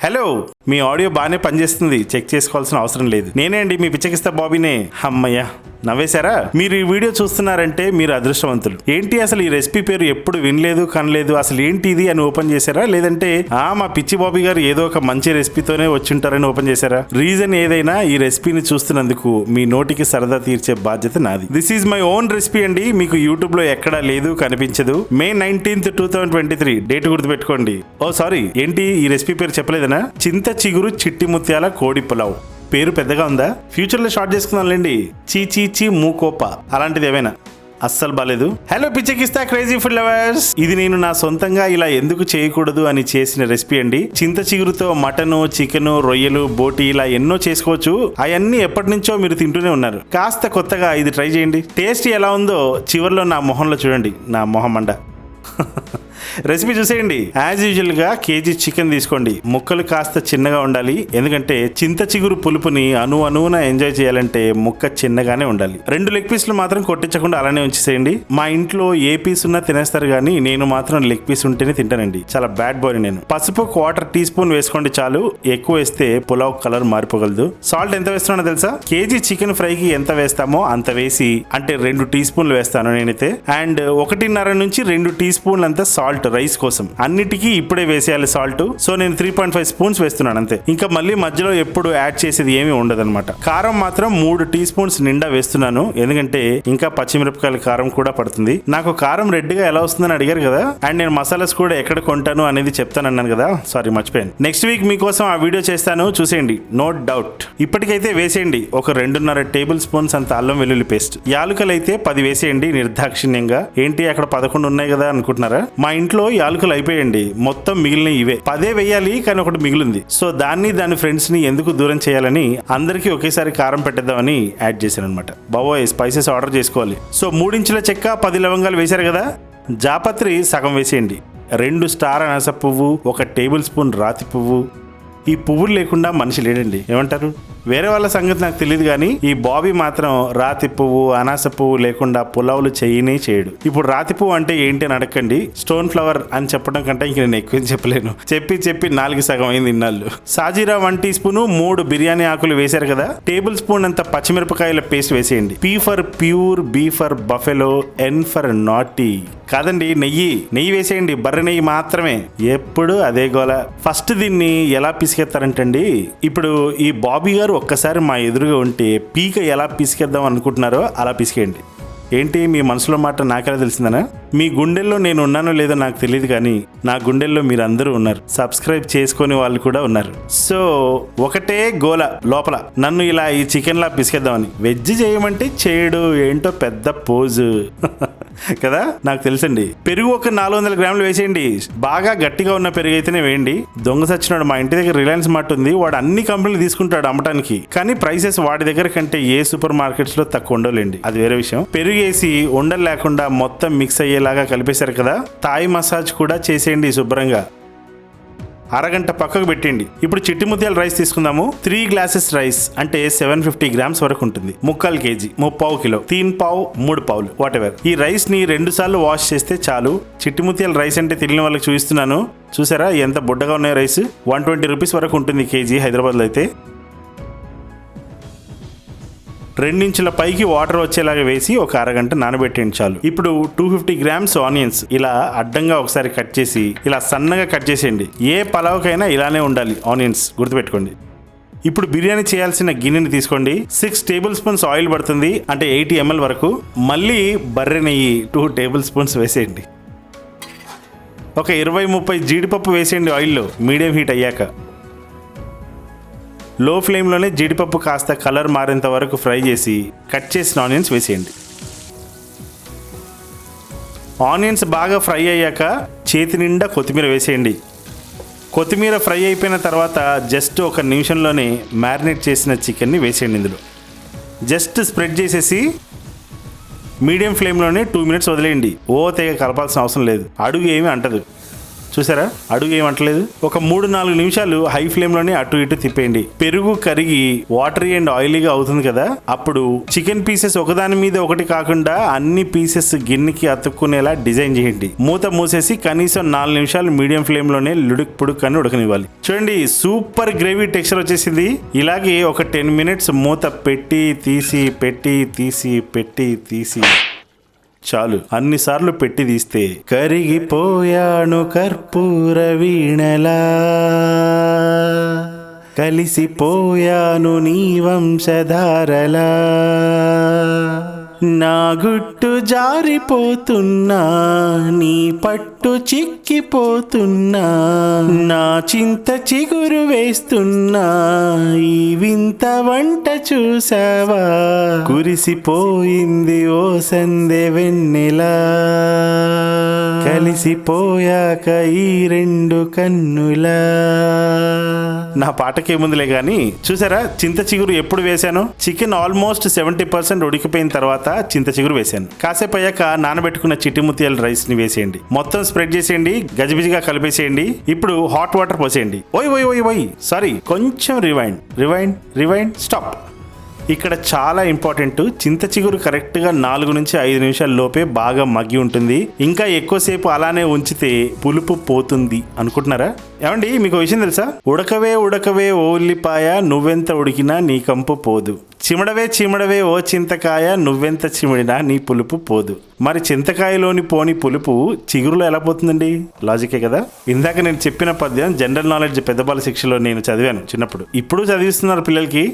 Hello, మీ audio బాగానే పనిచేస్తుంది, check చేసుకోవాల్సిన అవసరం లేదు. నేనే అండి మీ పిచ్చకిస్తా బాబీనే. అమ్మయ్య, నవ్వేశారా? మీరు ఈ వీడియో చూస్తున్నారంటే మీరు అదృష్టవంతులు. ఏంటి అసలు ఈ రెసిపీ పేరు ఎప్పుడు వినలేదు కనలేదు, అసలు ఏంటి ఇది అని ఓపెన్ చేశారా? లేదంటే మా పిచ్చి బాబీ గారు ఏదో ఒక మంచి రెసిపీతోనే వచ్చుంటారని ఓపెన్ చేశారా? రీజన్ ఏదైనా ఈ రెసిపీని చూస్తున్నందుకు మీ నోటికి సరదా తీర్చే బాధ్యత నాది. This is my own recipe అండి. మీకు యూట్యూబ్ లో ఎక్కడా లేదు, కనిపించదు. May 19th, 2023 డేట్ గుర్తుపెట్టుకోండి. ఓ సారీ, ఏంటి ఈ రెసిపీ పేరు చెప్పలేదనా? చింత చిగురు చిట్టి ముత్యాల కోడి పులావ్. పేరు పెద్దగా ఉందా? ఫ్యూచర్లో షార్ట్ చేసుకుందాంలేండి. చీ మూకోప అలాంటిది ఏమైనా అస్సలు బాలేదు. హలో పిచ్చకిస్తా క్రేజీ ఫుడ్ లవర్స్, ఇది నేను నా సొంతంగా ఇలా ఎందుకు చేయకూడదు అని చేసిన రెసిపీ అండి. చింత చిగురుతో మటను, చికెను, రొయ్యలు, బోటి ఇలా ఎన్నో చేసుకోవచ్చు. అవన్నీ ఎప్పటి నుంచో మీరు తింటూనే ఉన్నారు. కాస్త కొత్తగా ఇది ట్రై చేయండి. టేస్ట్ ఎలా ఉందో చివరిలో నా మొహంలో చూడండి. నా మొహం మండ. రెసిపీ చూసేయండి. యాజ్ యూజువల్ గా కేజీ చికెన్ తీసుకోండి. ముక్కలు కాస్త చిన్నగా ఉండాలి, ఎందుకంటే చింత చిగురు పులుపుని అణువున ఎంజాయ్ చేయాలంటే ముక్క చిన్నగానే ఉండాలి. 2 లెగ్ పీస్లు మాత్రం కొట్టించకుండా అలానే ఉంచేసేయండి. మా ఇంట్లో ఏ పీస్ ఉన్నా తినేస్తారు, కానీ నేను మాత్రం లెగ్ పీస్ ఉంటేనే తింటానండి. చాలా బ్యాడ్ బాయ్ నేను. పసుపు 1/4 టీ స్పూన్ వేసుకోండి చాలు. ఎక్కువ వేస్తే పులావ్ కలర్ మారిపోగలదు. సాల్ట్ ఎంత వేస్తున్నానో తెలుసా? కేజీ చికెన్ ఫ్రైకి ఎంత వేస్తామో అంత వేసి, అంటే 2 టీ స్పూన్లు వేస్తాను నేనైతే. అండ్ 1.5 నుంచి 2 టీ స్పూన్లు అంతా సాల్ట్ రైస్ కోసం. అన్నిటికీ ఇప్పుడే వేసేయాలి సాల్ట్. సో నేను 3.5 స్పూన్స్ వేస్తున్నాను అంతే. ఇంకా మళ్ళీ మధ్యలో ఎప్పుడు యాడ్ చేసేది ఏమీ ఉండదన్నమాట. కారం మాత్రం 3 టీ స్పూన్స్ నిండా వేస్తున్నాను, ఎందుకంటే ఇంకా పచ్చిమిరపకాయల కారం కూడా పడుతుంది. నాకు కారం రెడ్ గా ఎలా వస్తుందని అడిగారు కదా, అండ్ నేను మసాలాస్ కూడా ఎక్కడ కొంటాను అనేది చెప్తానన్నాను కదా, సారీ మర్చిపోయాను. నెక్స్ట్ వీక్ మీకోసం ఆ వీడియో చేస్తాను, చూసేయండి. No doubt. ఇప్పటికైతే వేసేయండి ఒక 2.5 టేబుల్ స్పూన్స్ అంత అల్లం వెల్లుల్లి పేస్ట్. యాలుకలు అయితే 10 వేసేయండి నిర్దాక్షిణ్యంగా. ఏంటి అక్కడ 11 ఉన్నాయి కదా అనుకుంటున్నారా? మా ఇంట్లో యాలకులు అయిపోయండి, మొత్తం మిగిలిన ఇవే. 10 వేయాలి, కానీ ఒకటి మిగిలింది. సో దాని ఫ్రెండ్స్ ని ఎందుకు దూరం చేయాలని అందరికీ ఒకేసారి కారం పెట్టేద్దామని యాడ్ చేశాను అనమాట. బాబోయ్, స్పైసెస్ ఆర్డర్ చేసుకోవాలి. సో 3 ఇంచుల చెక్క, 10 లవంగాలు వేశారు కదా, జాపత్రి సగం వేసేయండి. 2 స్టార్ అనాస పువ్వు, 1 టేబుల్ స్పూన్ రాతి పువ్వు. ఈ పువ్వులు లేకుండా మనిషి లేడండి, ఏమంటారు? వేరే వాళ్ళ సంగతి నాకు తెలియదు, కానీ ఈ బాబీ మాత్రం రాతి పువ్వు, అనాస పువ్వు లేకుండా పులావులు చేయడు. ఇప్పుడు రాతి పువ్వు అంటే ఏంటి అని అడగండి. స్టోన్ ఫ్లవర్ అని చెప్పడం కంటే ఇంక నేను ఎక్కువ చెప్పలేను. చెప్పి 4 సగం అయింది ఇన్నాళ్ళు. సాజీరా 1 టీ స్పూన్, 3 బిర్యానీ ఆకులు వేశారు కదా, టేబుల్ స్పూన్ అంత పచ్చిమిరపకాయల పేస్ట్ వేసేయండి. P for pure, B for buffalo, N for naughty. కాదండి, నెయ్యి వేసేయండి. బర్రె నెయ్యి మాత్రమే. ఎప్పుడు అదే గోల. ఫస్ట్ దీన్ని ఎలా పిసికేస్తారంటండి, ఇప్పుడు ఈ బాబీ గారు ఒక్కసారి మా ఎదురుగా ఉంటే పీక ఎలా పిసికేద్దాం అనుకుంటున్నారో అలా పిసికేయండి. ఏంటి మీ మనసులో మాట నాకెలా తెలిసిందనా? మీ గుండెల్లో నేను ఉన్నానో లేదో నాకు తెలియదు, కానీ నా గుండెల్లో మీరు అందరూ ఉన్నారు. సబ్స్క్రైబ్ చేసుకునే వాళ్ళు కూడా ఉన్నారు. సో ఒకటే గోల లోపల, నన్ను ఇలా ఈ చికెన్ లా పిసికేద్దామని. వెజ్ చేయమంటే చేయడు, ఏంటో పెద్ద పోజు కదా, నాకు తెలుసండి. పెరుగు ఒక 400 గ్రాములు వేసేయండి. బాగా గట్టిగా ఉన్న పెరుగు అయితేనే వేయండి. దొంగ సచ్చినాడు, మా ఇంటి దగ్గర రిలయన్స్ మార్ట్ ఉంది, వాడు అన్ని కంపెనీలు తీసుకుంటాడు అమ్మటానికి, కానీ ప్రైసెస్ వాడి దగ్గర కంటే ఏ సూపర్ మార్కెట్స్ లో తక్కువ ఉండలేండి, అది వేరే విషయం. పెరుగు వేసి ఉండలు లేకుండా మొత్తం మిక్స్ అయ్యేలాగా కలిపేశారు కదా, థాయ్ మసాజ్ కూడా చేసేయండి శుభ్రంగా. అరగంట పక్కకు పెట్టండి. ఇప్పుడు చిట్టి ముత్యాల రైస్ తీసుకుందాము. 3 గ్లాసెస్ రైస్ అంటే 750 గ్రామ్స్ వరకు ఉంటుంది. 3/4 కేజీ, 3/4 కిలో, 3 పావు, 3 పావులు, వాట్ ఎవర్. ఈ రైస్ ని 2 సార్లు వాష్ చేస్తే చాలు. చిట్టి ముత్యాల రైస్ అంటే తెలియని వాళ్ళకి చూపిస్తున్నాను. చూసారా ఎంత బుడ్డగా ఉన్నాయి రైస్? 120 రూపీస్ వరకు ఉంటుంది కేజీ హైదరాబాద్లో అయితే. 2 ఇంచుల పైకి వాటర్ వచ్చేలాగా వేసి ఒక అరగంట నానబెట్టండి చాలు. ఇప్పుడు 250 గ్రామ్స్ ఆనియన్స్ ఇలా అడ్డంగా ఒకసారి కట్ చేసి ఇలా సన్నగా కట్ చేసేయండి. ఏ పలావ్కైనా ఇలానే ఉండాలి ఆనియన్స్, గుర్తుపెట్టుకోండి. ఇప్పుడు బిర్యానీ చేయాల్సిన గిన్నెని తీసుకోండి. 6 టేబుల్ స్పూన్స్ ఆయిల్ పడుతుంది, అంటే 80 ml వరకు. మళ్ళీ బర్రె నెయ్యి 2 టేబుల్ స్పూన్స్ వేసేయండి. ఒక 20-30 జీడిపప్పు వేసేయండి ఆయిల్లో, మీడియం హీట్ అయ్యాక. లో ఫ్లేమ్లోనే జీడిపప్పు కాస్త కలర్ మారేంత వరకు ఫ్రై చేసి కట్ చేసిన ఆనియన్స్ వేసేయండి. ఆనియన్స్ బాగా ఫ్రై అయ్యాక చేతి నిండా కొత్తిమీర వేసేయండి. కొత్తిమీర ఫ్రై అయిపోయిన తర్వాత జస్ట్ 1 నిమిషంలోనే మ్యారినేట్ చేసిన చికెన్ని వేసేయండి. ఇందులో జస్ట్ స్ప్రెడ్ చేసేసి మీడియం ఫ్లేమ్లోనే 2 మినిట్స్ వదిలేయండి. తెగ కలపాల్సిన అవసరం లేదు, అడుగు ఏమీ అంటదు. చూసారా, అడుగు ఏమంటలేదు. ఒక 3-4 నిమిషాలు హై ఫ్లేమ్ లోనే అటు ఇటు తిప్పేయండి. పెరుగు కరిగి వాటరీ అండ్ ఆయిలీగా అవుతుంది కదా, అప్పుడు చికెన్ పీసెస్ ఒకదాని మీద ఒకటి కాకుండా అన్ని పీసెస్ గిన్నెకి అతుక్కునేలా డిజైన్ చేయండి. మూత మూసేసి కనీసం 4 నిమిషాలు మీడియం ఫ్లేమ్ లోనే లుడుక్ పుడుక్ అని ఉడకనివ్వాలి. చూడండి, సూపర్ గ్రేవీ టెక్స్చర్ వచ్చేసింది. ఇలాగే ఒక 10 మినిట్స్ మూత పెట్టి తీసి చాలు. అన్నిసార్లు పెట్టి తీస్తే కరిగిపోయాను కర్పూర వీణలా, కలిసిపోయాను నీ వంశధారలా, నా గుట్టు జారిపోతున్నా, నీ పట్టు చిక్కిపోతున్నా, నా చింత చిగురు వేస్తున్నా, ఈ వింత వంట చూసావా, కురిసిపోయింది ఓ సందె వెన్నెలా, కలిసిపోయాక ఈ 2 కన్నులా. నా పాటకేముందిలే గాని, చూసారా చింత చిగురు ఎప్పుడు వేశాను? చికెన్ ఆల్మోస్ట్ 70% ఉడికిపోయిన తర్వాత చింత చిగురు వేసాను. కాసేపు అయ్యాక నానబెట్టుకున్న చిట్టిముత్యాల రైస్ ని వేసేయండి. మొత్తం స్ప్రెడ్ చేసేయండి, గజిబిజిగా కలిపేసేయండి. ఇప్పుడు హాట్ వాటర్ పోసేయండి. ఓయ్ సారీ, కొంచెం రివైండ్ స్టాప్. ఇక్కడ చాలా ఇంపార్టెంట్, చింత చిగురు కరెక్ట్ గా 4 నుంచి 5 నిమిషాల లోపే బాగా మగ్గి ఉంటుంది. ఇంకా ఎక్కువసేపు అలానే ఉంచితే పులుపు పోతుంది అనుకుంటున్నారా? ఏమండి, మీకు విషయం తెలుసా? ఉడకవే ఓ ఉల్లిపాయ, నువ్వెంత ఉడికినా నీ కంపు పోదు. చిమడవే ఓ చింతకాయ, నువ్వెంత చిమిడినా నీ పులుపు పోదు. మరి చింతకాయలోని పోని పులుపు చిగురులో ఎలా పోతుందండి? లాజికే కదా. ఇందాక నేను చెప్పిన పద్యం జనరల్ నాలెడ్జ్ పెద్దబాల శిక్షలో నేను చదివాను చిన్నప్పుడు. ఇప్పుడు చదివిస్తున్నారు పిల్లలకి.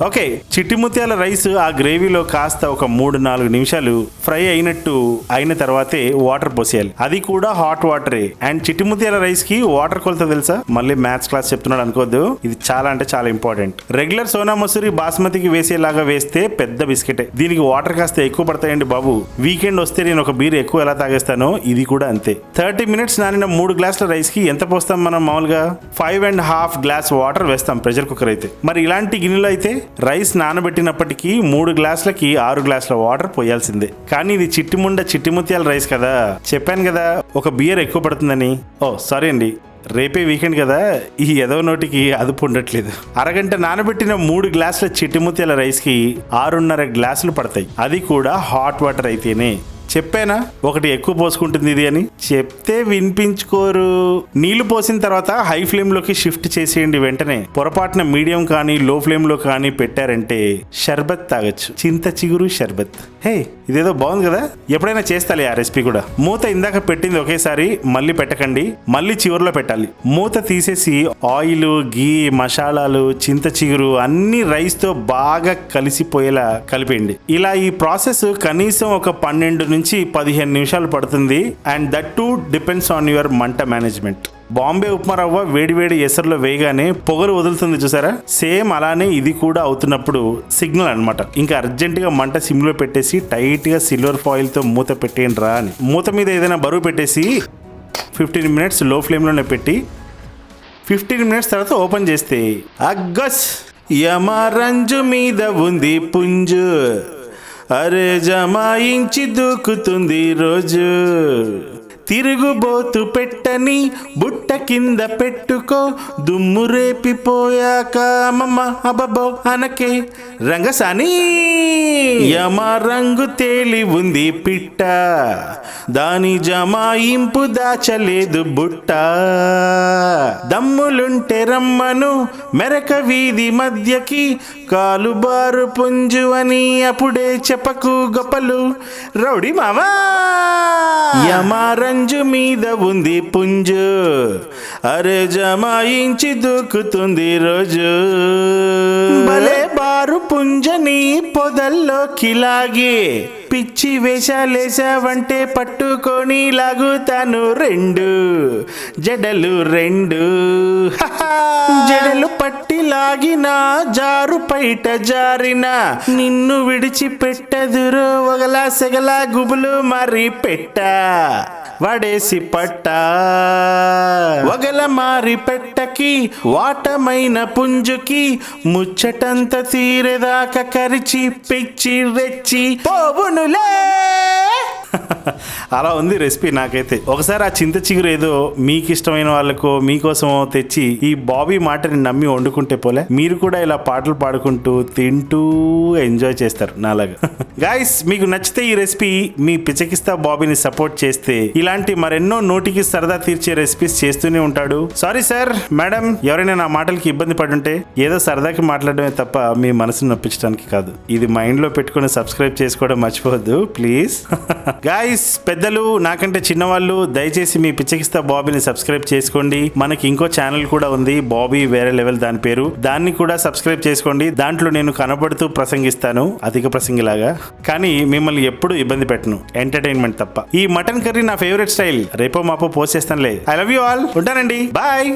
ఓకే, చిట్టిముత్యాల రైస్ ఆ గ్రేవీలో కాస్త ఒక 3-4 నిమిషాలు ఫ్రై అయిన తర్వాతే వాటర్ పోసేయాలి. అది కూడా హాట్ వాటరే. అండ్ చిట్టిముత్యాల రైస్ కి వాటర్ కొలత తెలుసా? మళ్ళీ మ్యాథ్స్ క్లాస్ చెప్తున్నాడు అనుకోద్దు, ఇది చాలా అంటే చాలా ఇంపార్టెంట్. రెగ్యులర్ సోనా మసూరి బాస్మతికి వేసేలాగా వేస్తే పెద్ద బిస్కెటే. దీనికి వాటర్ కాస్త ఎక్కువ పడతాయండి బాబు. వీకెండ్ వస్తే నేను ఒక బీర్ ఎక్కువ ఎలా తాగేస్తానో ఇది కూడా అంతే. 30 మినిట్స్ నానిన 3 గ్లాసుల రైస్ కి ఎంత పోస్తాం మనం? మామూలుగా 5.5 గ్లాస్ వాటర్ వేస్తాం ప్రెషర్ కుక్కర్ అయితే. మరి ఇలాంటి గిన్నెలో అయితే రైస్ నానబెట్టినప్పటికీ 3 గ్లాసులకి 6 గ్లాసుల వాటర్ పోయాల్సిందే. కానీ ఇది చిట్టిముత్యాల రైస్ కదా, చెప్పాను కదా ఒక బియర్ ఎక్కువ పడుతుందని. సారీ అండి, రేపే వీకెండ్ కదా, ఈ ఎదవ నోటికి అదుపు ఉండట్లేదు. అరగంట నానబెట్టిన 3 గ్లాసుల చిట్టిముత్యాల రైస్ కి 6.5 గ్లాసులు పడతాయి. అది కూడా హాట్ వాటర్ అయితేనే. చెప్పానా ఒకటి ఎక్కువ పోసుకుంటుంది ఇది అని? చెప్తే వినిపించుకోరు. నీళ్లు పోసిన తర్వాత హై ఫ్లేమ్ లోకి షిఫ్ట్ చేసేయండి. వెంటనే పొరపాటున మీడియం కానీ లో ఫ్లేమ్ లో కానీ పెట్టారంటే షర్బత్ తాగొచ్చు, చింత చిగురు షర్బత్. హే, ఇదేదో బాగుంది కదా, ఎప్పుడైనా చేస్తాలే ఆ రెసిపీ కూడా. మూత ఇందాక పెట్టింది ఒకేసారి మళ్ళీ పెట్టకండి, మళ్ళీ చివరిలో పెట్టాలి. మూత తీసేసి ఆయిల్, గీ, మసాలాలు, చింత చిగురు అన్ని రైస్ తో బాగా కలిసిపోయేలా కలిపేయండి. ఇలా ఈ ప్రాసెస్ కనీసం ఒక 12 నుంచి 15 నిమిషాలు పడుతుంది. And that to depends on your మంట మేనేజ్మెంట్. బాంబే ఉప్మా రవ్వ వేడివేడి ఎసరులో వేయగానే పొగరు వదులుతుంది చూసారా, సేమ్ అలానే ఇది కూడా అవుతున్నప్పుడు సిగ్నల్ అనమాట. ఇంకా అర్జెంటుగా మంట సిమ్లో పెట్టేసి టైట్ గా సిల్వర్ ఫాయిల్ తో మూత పెట్టేయండి రా అని. మూత మీద ఏదైనా బరువు పెట్టేసి 15 మినిట్స్ లో ఫ్లేమ్ లోనే పెట్టి 15 మినిట్స్ తర్వాత ఓపెన్ చేస్తే అగ్గస్ యమరంజు మీద ఉంది పుంజు, అరే జమాయించి దూకుతుంది రోజు, తిరుగుబోతు పెట్టని బుట్ట కింద పెట్టుకో, దుమ్ము రేపిపోయాక అమ్మమ్మ అబ్బబ్బో అనకే రంగసాని. యమ రంగు తేలి ఉంది పిట్ట, దాని జమాయింపు దాచలేదు బుట్ట, దమ్ములుంటే రమ్మను మెరక వీధి మధ్యకి, కాలుబారు పుంజు అని అప్పుడే చెప్పకు గొప్పలు రౌడీ మామా. యమరంజు మీద ఉంది పుంజు, అరే జమాయించి దూకుతుంది రోజు, భలే బారు పుంజని పొదల్లోకి లాగి, పిచ్చి వేషాలేసావంటే పట్టుకొని లాగుతాను 2 జడలు 2. జడలు పట్టి లాగిన జారు పైట జారిన, నిన్ను విడిచిపెట్టదురు ఒగలా సెగలా గుబులు మరి పెట్ట వడేసి పట్ట, ఒగల మారి పెట్టకి వాటమైన పుంజుకి, ముచ్చటంత తీరేదాకా కరిచి పిచ్చి రెచ్చి పోవునులే. అలా ఉంది రెసిపీ నాకైతే. ఒకసారి ఆ చింత చిగురు ఏదో మీకు ఇష్టమైన వాళ్ళకో మీకోసమో తెచ్చి ఈ బాబీ మాటని నమ్మి వండుకుంటే పోలే, మీరు కూడా ఇలా పాటలు పాడుకుంటూ తింటూ ఎంజాయ్ చేస్తారు నాలాగా. గాయస్, మీకు నచ్చితే ఈ రెసిపీ మీ పిచకిస్తా బాబీని సపోర్ట్ చేస్తే ఇలాంటి మరెన్నో నోటికి సరదా తీర్చే రెసిపీస్ చేస్తూనే ఉంటాడు. సారీ సార్, మేడం, ఎవరైనా నా మాటలకి ఇబ్బంది పడుంటే ఏదో సరదాకి మాట్లాడమే తప్ప మీ మనసును నొప్పించడానికి కాదు. ఇది మైండ్ లో పెట్టుకుని సబ్స్క్రైబ్ చేసుకోవడం మర్చిపోవద్దు ప్లీజ్. గాయస్, పెద్దలు, నాకంటే చిన్నవాళ్ళు, దయచేసి మీ పిచ్చకిస్తా బాబీని సబ్స్క్రైబ్ చేసుకోండి. మనకి ఇంకో ఛానల్ కూడా ఉంది, బాబీ వేరే లెవెల్ దాని పేరు. దాన్ని కూడా సబ్స్క్రైబ్ చేసుకోండి. దాంట్లో నేను కనబడుతూ ప్రసంగిస్తాను, అధిక ప్రసంగిలాగా. కానీ మిమ్మల్ని ఎప్పుడు ఇబ్బంది పెట్టను, ఎంటర్టైన్మెంట్ తప్ప. ఈ మటన్ కర్రీ నా ఫేవరెట్ స్టైల్. రేపో మాపో పోస్ట్ చేస్తానులే. I love you all. ఉంటానండి, బాయ్.